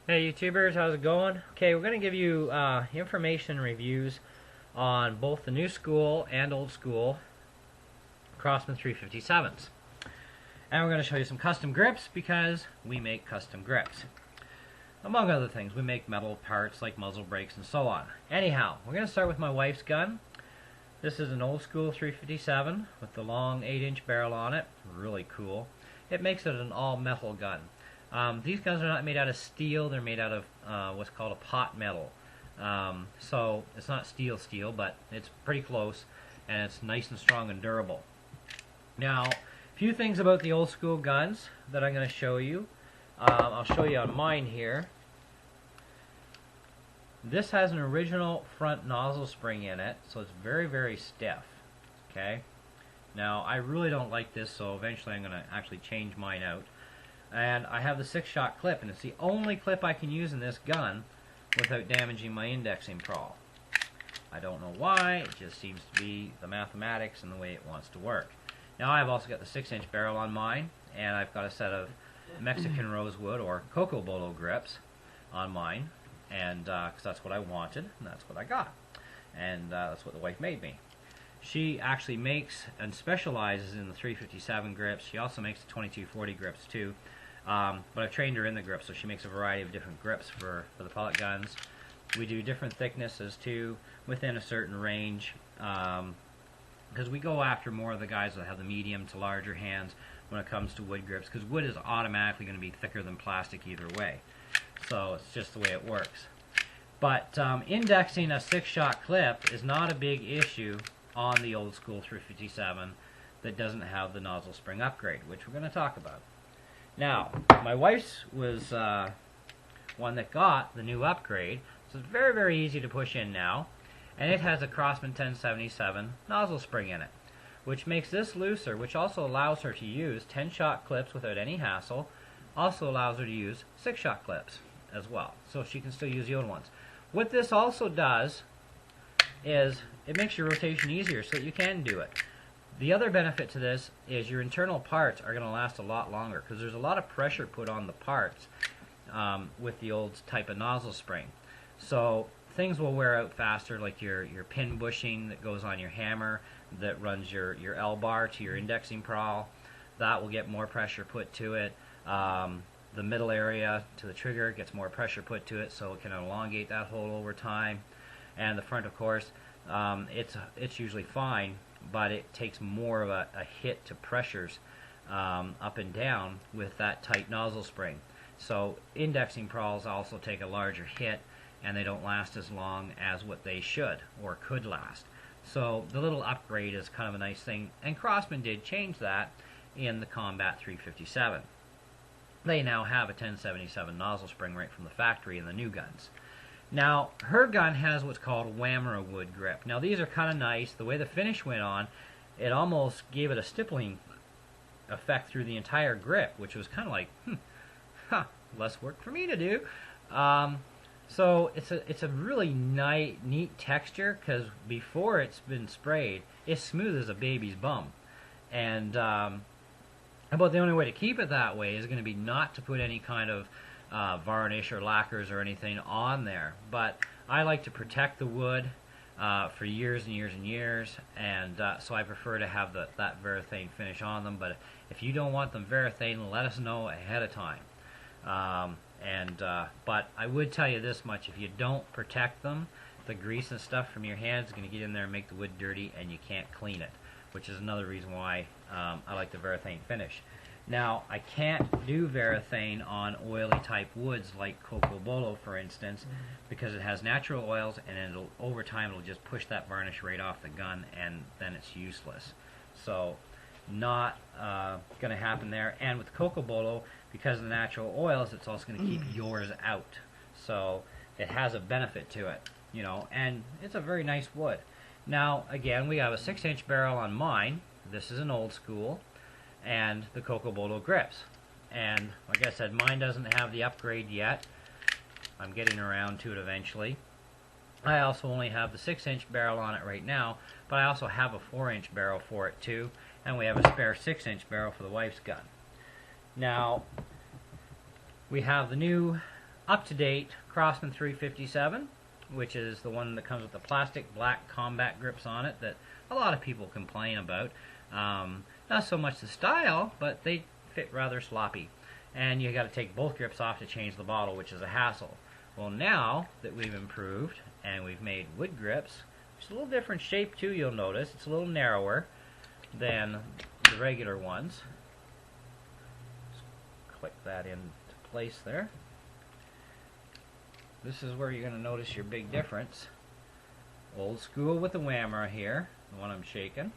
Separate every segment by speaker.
Speaker 1: Hey YouTubers, how's it going? Okay, we're going to give you information reviews on both the new school and old school Crosman 357s. And we're going to show you some custom grips because we make custom grips. Among other things, we make metal parts like muzzle brakes and so on. Anyhow, we're going to start with my wife's gun. This is an old school 357 with the long 8-inch barrel on it. Really cool. It makes it an all metal gun. These guns are not made out of steel, they're made out of what's called a pot metal. So it's not steel, but it's pretty close, and it's nice and strong and durable. Now, a few things about the old school guns that I'm going to show you. I'll show you on mine here. This has an original front nozzle spring in it, so it's very, very stiff. Okay. Now, I really don't like this, so eventually I'm going to actually change mine out. And I have the 6-shot clip, and it's the only clip I can use in this gun without damaging my indexing trawl. I don't know why, it just seems to be the mathematics and the way it wants to work. Now I've also got the 6-inch barrel on mine, and I've got a set of Mexican rosewood or cocoa bolo grips on mine, and because that's what I wanted, and that's what I got. And that's what the wife made me. She actually makes and specializes in the 357 grips. She also makes the 2240 grips too. But I've trained her in the grips, so she makes a variety of different grips for the pellet guns. We do different thicknesses too, within a certain range, because we go after more of the guys that have the medium to larger hands when it comes to wood grips, because wood is automatically going to be thicker than plastic either way. So it's just the way it works. But indexing a 6-shot clip is not a big issue on the old school 357 that doesn't have the nozzle spring upgrade, which we're going to talk about. Now, my wife's was one that got the new upgrade, so it's very, very easy to push in now, and it has a Crosman 1077 nozzle spring in it, which makes this looser, which also allows her to use 10-shot clips without any hassle, also allows her to use 6-shot clips as well, so she can still use the old ones. What this also does is it makes your rotation easier so that you can do it. The other benefit to this is your internal parts are going to last a lot longer because there's a lot of pressure put on the parts with the old type of nozzle spring. So things will wear out faster, like your pin bushing that goes on your hammer that runs your L-bar to your indexing prowl. That will get more pressure put to it. The middle area to the trigger gets more pressure put to it, so it can elongate that hole over time. And the front, of course, it's usually fine, but it takes more of a hit to pressures up and down with that tight nozzle spring. So indexing prawls also take a larger hit, and they don't last as long as what they should or could last. So the little upgrade is kind of a nice thing, and Crosman did change that in the Combat 357. They now have a 1077 nozzle spring right from the factory in the new guns. Now, her gun has what's called Wamra wood grip. Now, these are kind of nice. The way the finish went on, it almost gave it a stippling effect through the entire grip, which was kind of like, less work for me to do. So it's a really neat texture, because before it's been sprayed, it's smooth as a baby's bum. And about the only way to keep it that way is going to be not to put any kind of varnish or lacquers or anything on there, but I like to protect the wood for years and years and years, and so I prefer to have that varathane finish on them. But if you don't want them varathane, let us know ahead of time. But I would tell you this much: if you don't protect them, the grease and stuff from your hands is going to get in there and make the wood dirty, and you can't clean it, which is another reason why I like the varathane finish. Now, I can't do varathane on oily type woods like cocoa bolo, for instance, because it has natural oils, and over time it'll just push that varnish right off the gun, and then it's useless. So, not going to happen there. And with cocoa bolo, because of the natural oils, it's also going to keep yours out. So, it has a benefit to it, you know, and it's a very nice wood. Now, again, we have a 6-inch barrel on mine. This is an old school, and the cocoa bolo grips. And like I said, mine doesn't have the upgrade yet. I'm getting around to it eventually. I also only have the 6-inch barrel on it right now, but I also have a 4-inch barrel for it too, and we have a spare 6-inch barrel for the wife's gun. Now, we have the new up-to-date Crosman 357, which is the one that comes with the plastic black combat grips on it that a lot of people complain about. Not so much the style, but they fit rather sloppy. And you got to take both grips off to change the bottle, which is a hassle. Well, now that we've improved and we've made wood grips, it's a little different shape too, you'll notice. It's a little narrower than the regular ones. Just click that into place there. This is where you're going to notice your big difference. Old school with the whammer here, the one I'm shaking.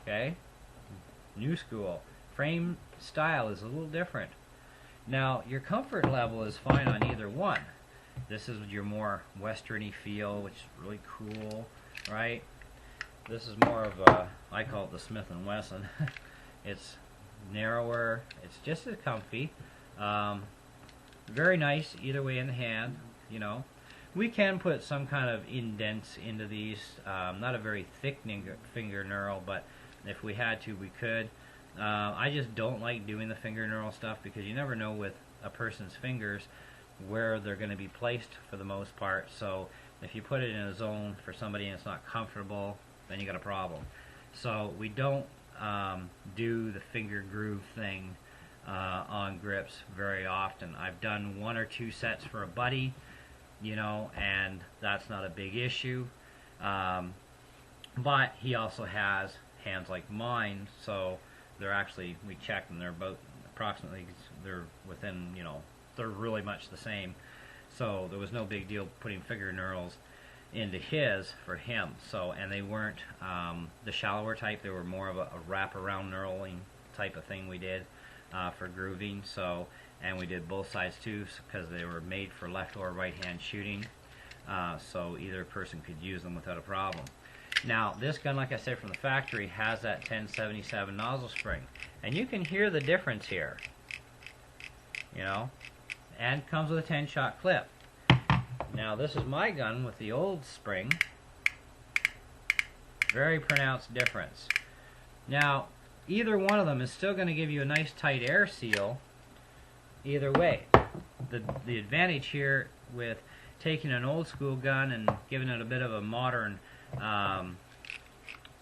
Speaker 1: Okay. New school. Frame style is a little different. Now, your comfort level is fine on either one. This is your more westerny feel, which is really cool, right? This is more of a, I call it the Smith & Wesson. It's narrower. It's just as comfy. Very nice either way in the hand, you know. We can put some kind of indents into these. Not a very thick finger knurl, but if we had to, we could. I just don't like doing the finger knurl stuff because you never know with a person's fingers where they're going to be placed for the most part. So if you put it in a zone for somebody and it's not comfortable, then you got a problem. So we don't do the finger groove thing on grips very often. I've done 1 or 2 sets for a buddy, you know, and that's not a big issue. But he also has hands like mine, so they're actually, we checked and they're about approximately, they're within, you know, they're really much the same. So there was no big deal putting finger knurls into his for him. So, and they weren't the shallower type, they were more of a wraparound knurling type of thing we did for grooving. So, and we did both sides too because they were made for left or right hand shooting. So either person could use them without a problem. Now, this gun, like I said, from the factory has that 1077 nozzle spring. And you can hear the difference here. You know? And comes with a 10-shot clip. Now, this is my gun with the old spring. Very pronounced difference. Now, either one of them is still going to give you a nice tight air seal either way. The advantage here with taking an old school gun and giving it a bit of a modern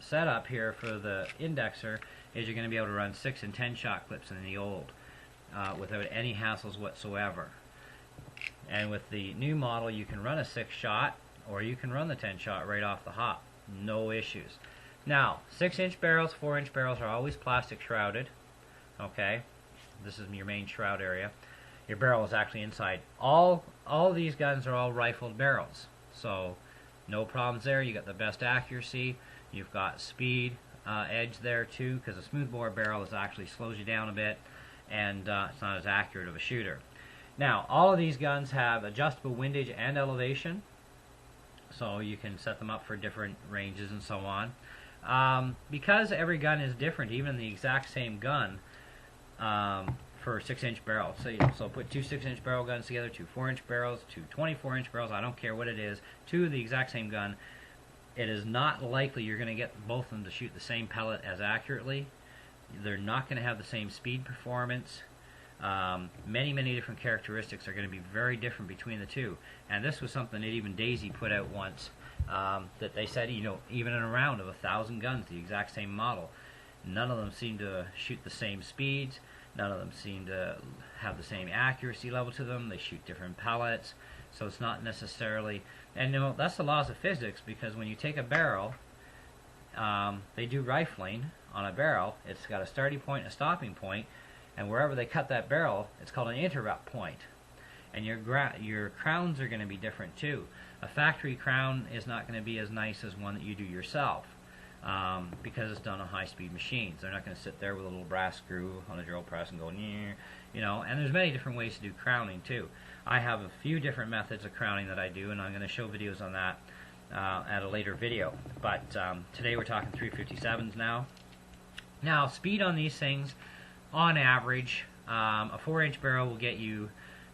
Speaker 1: setup here for the indexer is you're going to be able to run 6 and 10 shot clips in the old without any hassles whatsoever. And with the new model, you can run a 6 shot or you can run the 10 shot right off the hop. No issues. Now, 6-inch barrels, 4-inch barrels are always plastic shrouded. Okay, this is your main shroud area. Your barrel is actually inside. All these guns are all rifled barrels, so no problems there. You got the best accuracy. You've got speed edge there too, because a smoothbore barrel is actually slows you down a bit, and it's not as accurate of a shooter. Now, all of these guns have adjustable windage and elevation, so you can set them up for different ranges and so on. Because every gun is different, even the exact same gun for 6-inch barrels. So put 2 6-inch barrel guns together, 2 4-inch barrels, 2 24-inch barrels, I don't care what it is, 2 of the exact same gun. It is not likely you're going to get both of them to shoot the same pellet as accurately. They're not going to have the same speed performance. Many different characteristics are going to be very different between the two. And this was something that even Daisy put out once, that they said, you know, even in a round of 1,000 guns, the exact same model, none of them seem to shoot the same speeds. None of them seem to have the same accuracy level to them. They shoot different pellets. So it's not necessarily, and you know, that's the laws of physics, because when you take a barrel, they do rifling on a barrel. It's got a starting point and a stopping point, and wherever they cut that barrel, it's called an interrupt point. And your crowns are going to be different too. A factory crown is not going to be as nice as one that you do yourself, because it's done on high-speed machines. They're not going to sit there with a little brass screw on a drill press and go, you know. And there's many different ways to do crowning too. I have a few different methods of crowning that I do, and I'm going to show videos on that at a later video. But today we're talking 357s now. Now, speed on these things, on average, a 4-inch barrel will get you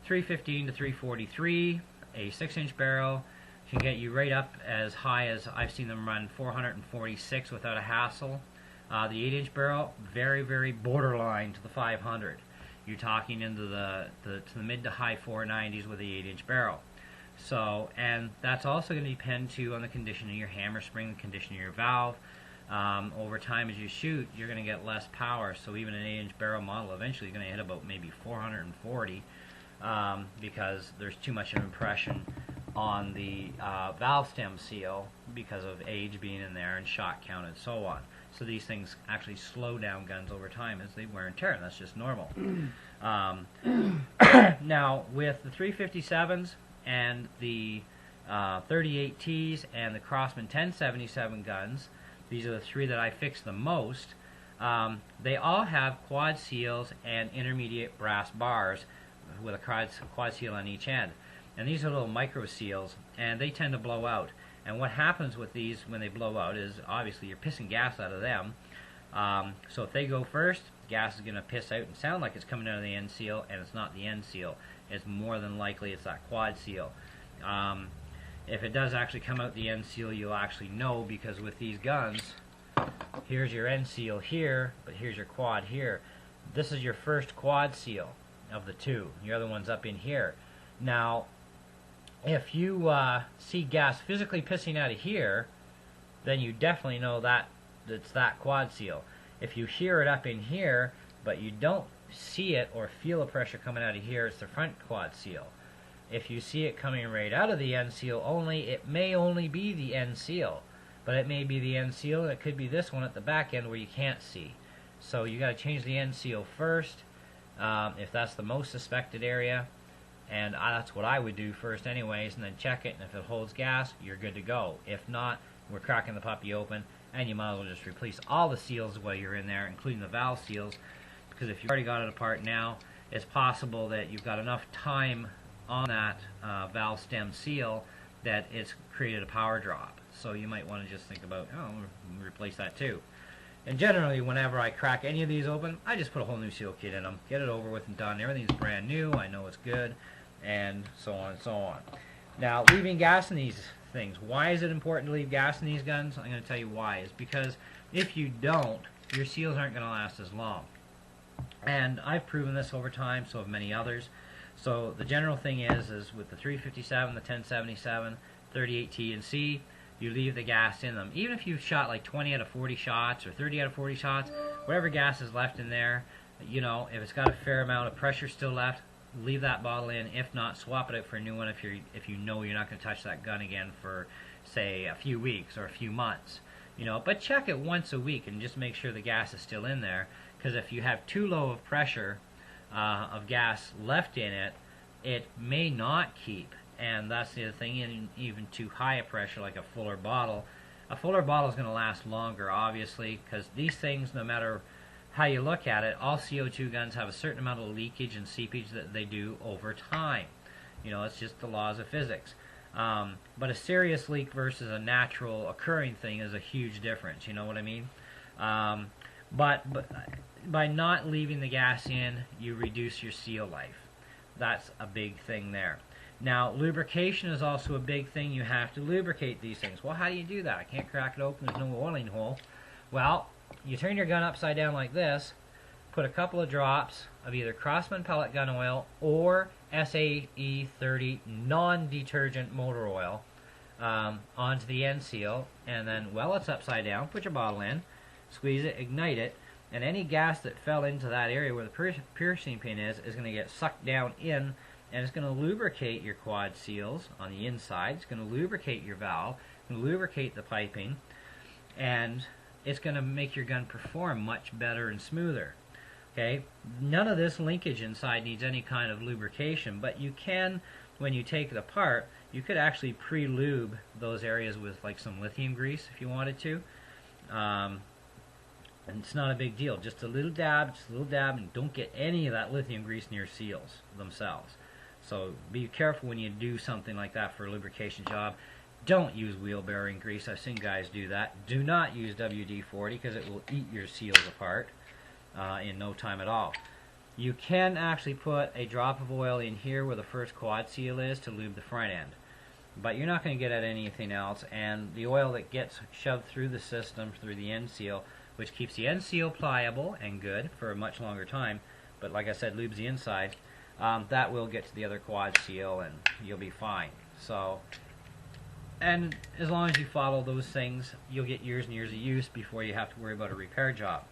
Speaker 1: 315 to 343. A 6-inch barrel can get you right up as high as I've seen them run 446 without a hassle. The 8-inch barrel, very borderline to the 500. you're talking into to the mid to high 490s with the 8-inch barrel. So, and that's also going to depend too on the condition of your hammer spring, the condition of your valve. Over time as you shoot, you're going to get less power. So even an 8-inch barrel model eventually is going to hit about maybe 440 because there's too much of an impression on the valve stem seal because of age being in there and shot count and so on. So these things actually slow down guns over time as they wear and tear, and that's just normal. Now, with the 357s and the 38Ts and the Crosman 1077 guns, these are the three that I fix the most. They all have quad seals and intermediate brass bars with a quad seal on each end. And these are little micro seals, and they tend to blow out. And what happens with these when they blow out is obviously you're pissing gas out of them. So if they go first, gas is going to piss out and sound like it's coming out of the end seal, and it's not the end seal. It's more than likely it's that quad seal. If it does actually come out the end seal, you'll actually know, because with these guns, here's your end seal here, but here's your quad here. This is your first quad seal of the two. Your other one's up in here. Now, if you see gas physically pissing out of here, then you definitely know that it's that quad seal. If you hear it up in here, but you don't see it or feel the pressure coming out of here, it's the front quad seal. If you see it coming right out of the end seal only, it may only be the end seal. But it may be the end seal, and it could be this one at the back end where you can't see. So you got to change the end seal first, if that's the most suspected area. And that's what I would do first anyways, and then check it, and if it holds gas, you're good to go. If not, we're cracking the puppy open, and you might as well just replace all the seals while you're in there, including the valve seals, because if you've already got it apart now, it's possible that you've got enough time on that valve stem seal that it's created a power drop. So you might want to just think about, oh, we'll replace that too. And generally, whenever I crack any of these open, I just put a whole new seal kit in them, get it over with and done. Everything's brand new, I know it's good, and so on and so on. Now, leaving gas in these things. Why is it important to leave gas in these guns? I'm going to tell you why. It's because if you don't, your seals aren't going to last as long. And I've proven this over time, so have many others. So the general thing is with the 357, the 1077, 38T and C, you leave the gas in them. Even if you've shot like 20 out of 40 shots or 30 out of 40 shots, whatever gas is left in there, you know, if it's got a fair amount of pressure still left, leave that bottle in. If not, swap it out for a new one if you know you're not going to touch that gun again for, say, a few weeks or a few months. You know, but check it once a week and just make sure the gas is still in there, because if you have too low of pressure of gas left in it, it may not keep. And that's the other thing, even too high a pressure like a fuller bottle. A fuller bottle is going to last longer, obviously, because these things, no matter how you look at it, all CO2 guns have a certain amount of leakage and seepage that they do over time. You know, it's just the laws of physics. But a serious leak versus a natural occurring thing is a huge difference, you know what I mean? But by not leaving the gas in, you reduce your seal life. That's a big thing there. Now, lubrication is also a big thing. You have to lubricate these things. Well, how do you do that? I can't crack it open. There's no oiling hole. Well, you turn your gun upside down like this, put a couple of drops of either Crosman pellet gun oil or SAE 30 non-detergent motor oil onto the end seal, and then, while it's upside down, put your bottle in, squeeze it, ignite it, and any gas that fell into that area where the piercing pin is going to get sucked down in, and it's going to lubricate your quad seals on the inside. It's going to lubricate your valve, it's going to lubricate the piping, and it's going to make your gun perform much better and smoother. Okay, none of this linkage inside needs any kind of lubrication, but you can, when you take it apart, you could actually pre-lube those areas with like some lithium grease if you wanted to. And it's not a big deal, just a little dab, and don't get any of that lithium grease near seals themselves. So be careful when you do something like that for a lubrication job. Don't use wheel bearing grease. I've seen guys do that. Do not use WD-40 because it will eat your seals apart in no time at all. You can actually put a drop of oil in here where the first quad seal is to lube the front end. But you're not going to get at anything else, and the oil that gets shoved through the system, through the end seal, which keeps the end seal pliable and good for a much longer time, but like I said, lubes the inside. That will get to the other quad seal, and you'll be fine. So, and as long as you follow those things, you'll get years and years of use before you have to worry about a repair job.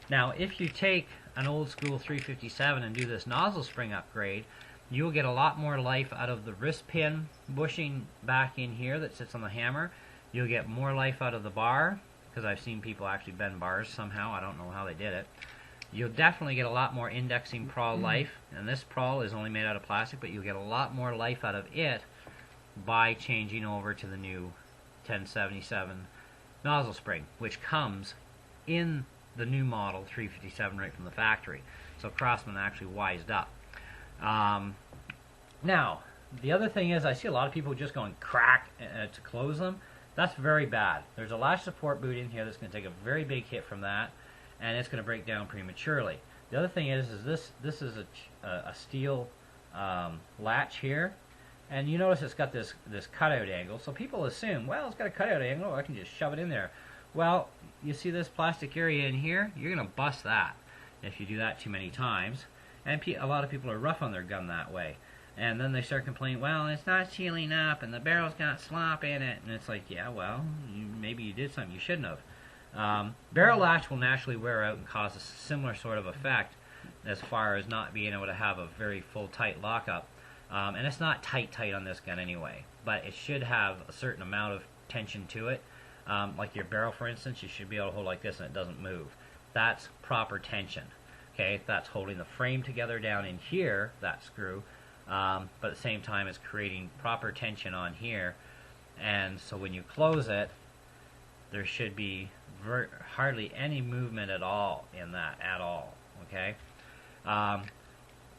Speaker 1: Now, if you take an old school 357 and do this nozzle spring upgrade, you'll get a lot more life out of the wrist pin bushing back in here that sits on the hammer. You'll get more life out of the bar, because I've seen people actually bend bars somehow. I don't know how they did it. You'll definitely get a lot more indexing prowl life, and this prowl is only made out of plastic, but you'll get a lot more life out of it by changing over to the new 1077 nozzle spring, which comes in the new model 357 right from the factory. So Crosman actually wised up. Now, the other thing is, I see a lot of people just going crack to close them. That's very bad. There's a latch support boot in here that's going to take a very big hit from that, and it's going to break down prematurely. The other thing is this is a steel latch here, and you notice it's got this cutout angle. So people assume, well, it's got a cutout angle, I can just shove it in there. Well, you see this plastic area in here? You're going to bust that if you do that too many times. And a lot of people are rough on their gun that way. And then they start complaining, well, it's not sealing up, and the barrel's got slop in it. And it's like, yeah, well, maybe you did something you shouldn't have. Barrel latch will naturally wear out and cause a similar sort of effect as far as not being able to have a very full, tight lockup. And it's not tight on this gun anyway, but it should have a certain amount of tension to it. Like your barrel, for instance, you should be able to hold like this and it doesn't move. That's proper tension. Okay, that's holding the frame together down in here, that screw, but at the same time it's creating proper tension on here, and so when you close it, there should be hardly any movement at all in that at all. Okay,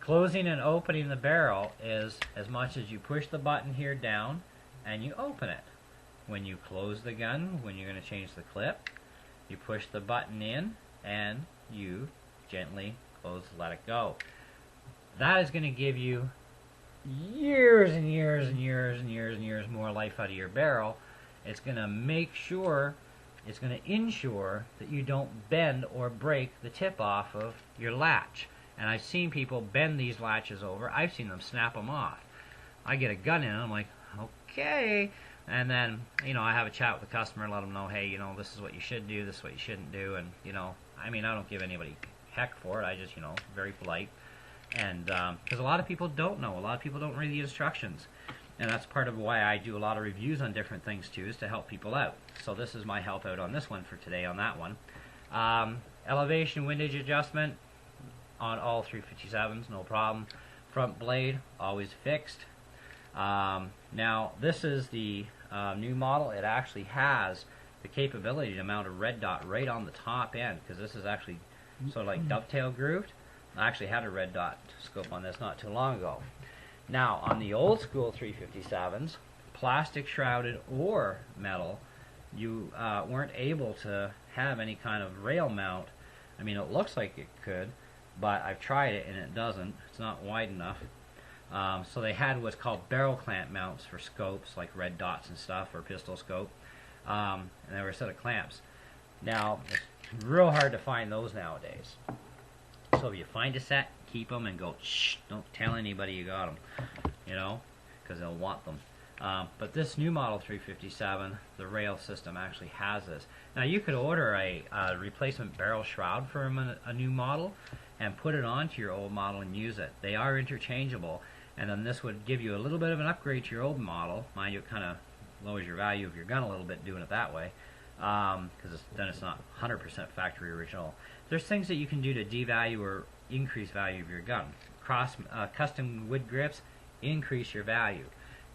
Speaker 1: closing and opening the barrel is as much as you push the button here down and you open it. When you close the gun, when you're going to change the clip, you push the button in and you gently close, let it go. That is going to give you years and years and years and years and years more life out of your barrel. It's going to make sure, it's going to ensure that you don't bend or break the tip off of your latch. And I've seen people bend these latches over. I've seen them snap them off. I get a gun in and I'm like, okay. And then, you know, I have a chat with the customer and let them know, hey, you know, this is what you should do, this is what you shouldn't do. And, you know, I mean, I don't give anybody heck for it. I just, you know, very polite. And because a lot of people don't know. A lot of people don't read the instructions. And that's part of why I do a lot of reviews on different things, too, is to help people out. So this is my help out on this one for today on that one. Elevation, windage adjustment on all 357s, no problem. Front blade, always fixed. Now, this is the new model. It actually has the capability to mount a red dot right on the top end, because this is actually sort of like dovetail grooved. I actually had a red dot scope on this not too long ago. Now, on the old school 357s, plastic shrouded or metal, you weren't able to have any kind of rail mount. I mean, it looks like it could, but I've tried it and it doesn't. It's not wide enough. So they had what's called barrel clamp mounts for scopes, like red dots and stuff, or pistol scope. And they were a set of clamps. Now, it's real hard to find those nowadays. So if you find a set, keep them and go, shh, don't tell anybody you got them, you know, because they'll want them. But this new model 357, the rail system actually has this. Now, you could order a replacement barrel shroud for a new model and put it onto your old model and use it. They are interchangeable, and then this would give you a little bit of an upgrade to your old model. Mind you, it kind of lowers your value of your gun a little bit doing it that way, because then it's not 100% factory original. There's things that you can do to devalue or increase value of your gun. Custom wood grips increase your value.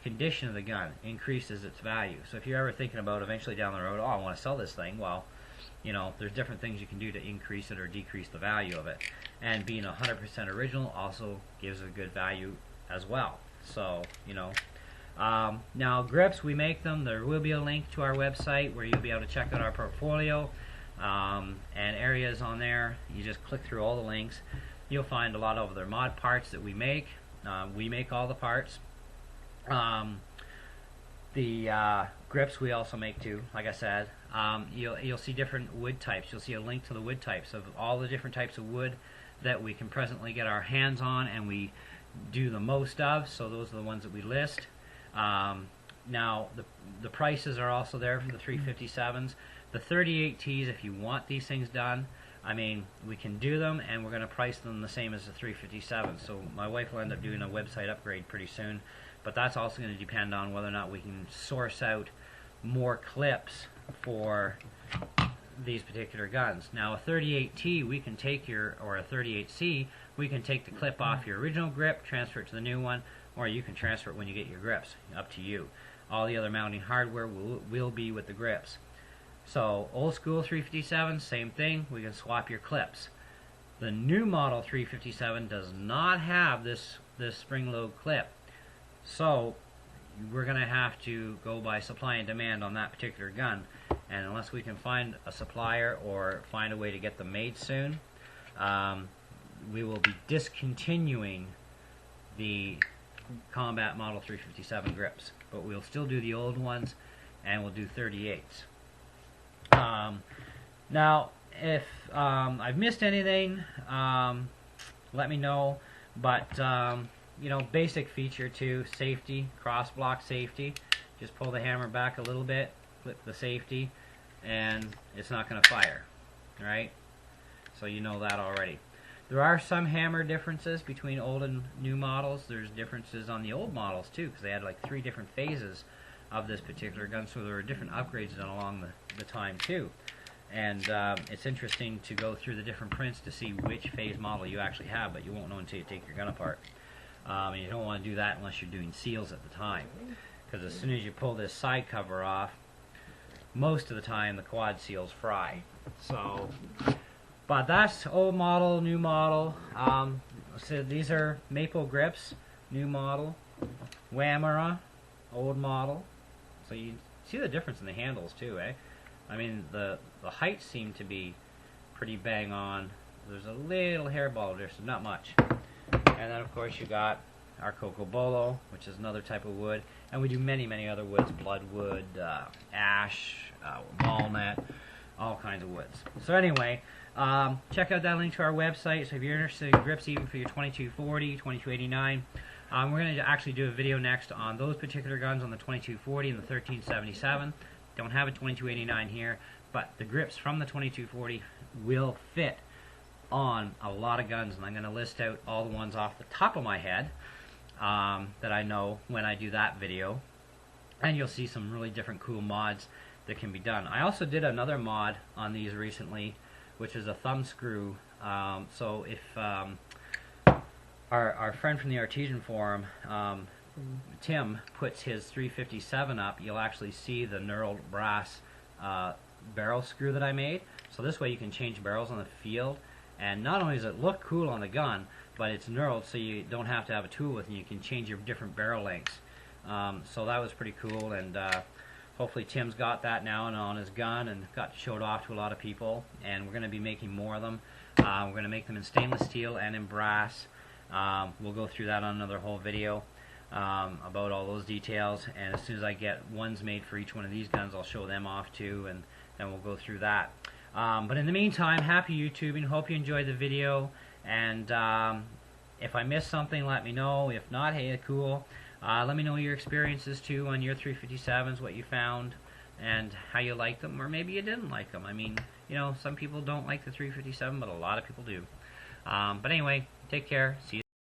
Speaker 1: Condition of the gun increases its value. So if you're ever thinking about eventually down the road, oh, I want to sell this thing, well, you know, there's different things you can do to increase it or decrease the value of it. And being 100% original also gives a good value as well. So, you know, now grips, we make them. There will be a link to our website where you'll be able to check out our portfolio and areas on there. You just click through all the links. You'll find a lot of other mod parts that we make. We make all the parts. The grips we also make too, like I said. You'll see different wood types. You'll see a link to the wood types of all the different types of wood
Speaker 2: that we can presently get our hands on and we do the most of, so those are the ones that we list. Now the prices are also there for the 357s. The 38Ts, if you want these things done, I mean, we can do them, and we're going to price them the same as the 357. So my wife will end up doing a website upgrade pretty soon, but that's also going to depend on whether or not we can source out more clips for these particular guns. Now a 38T, we can take or a 38C, we can take the clip off your original grip, transfer it to the new one, or you can transfer it when you get your grips. Up to you. All the other mounting hardware will be with the grips. So old school 357, same thing, we can swap your clips. The new model 357 does not have this spring load clip, so we're going to have to go by supply and demand on that particular gun, and unless we can find a supplier or find a way to get them made soon, we will be discontinuing the combat model 357 grips, but we'll still do the old ones, and we'll do 38s. Now, if I've missed anything, let me know. But you know, basic feature too: safety, cross block safety. Just pull the hammer back a little bit, clip the safety, and it's not going to fire. Right? So you know that already. There are some hammer differences between old and new models. There's differences on the old models too, because they had like 3 different phases of this particular gun, so there were different upgrades done along the time too. And it's interesting to go through the different prints to see which phase model you actually have, but you won't know until you take your gun apart. And you don't want to do that unless you're doing seals at the time, because as soon as you pull this side cover off, most of the time the quad seals fry. So, but that's old model, new model. So these are maple grips, new model. Wamara, old model. So you see the difference in the handles too, eh? I mean, the heights seem to be pretty bang on. There's a little hairball there, so not much. And then of course you got our cocobolo, which is another type of wood, and we do many other woods: bloodwood, ash, walnut, all kinds of woods. So anyway, check out that link to our website. So if you're interested in grips, even for your 2240, 2289. We're going to actually do a video next on those particular guns, on the 2240 and the 1377. Don't have a 2289 here, but the grips from the 2240 will fit on a lot of guns, and I'm going to list out all the ones off the top of my head that I know when I do that video, and you'll see some really different cool mods that can be done. I also did another mod on these recently, which is a thumb screw. So if our friend from the Artesian Forum, Tim, puts his 357 up, you'll actually see the knurled brass barrel screw that I made. So this way you can change barrels on the field, and not only does it look cool on the gun, but it's knurled, so you don't have to have a tool with you. You can change your different barrel lengths. So that was pretty cool, and hopefully Tim's got that now and on his gun and got showed off to a lot of people, and we're going to be making more of them. We're going to make them in stainless steel and in brass. We'll go through that on another whole video about all those details, and as soon as I get ones made for each one of these guns, I'll show them off too, and then we'll go through that. But in the meantime, happy YouTubing. Hope you enjoyed the video, and if I missed something, let me know. If not, hey, cool. Let me know your experiences too on your 357s, what you found and how you liked them, or maybe you didn't like them. I mean, you know, some people don't like the 357, but a lot of people do. But anyway, take care. See you.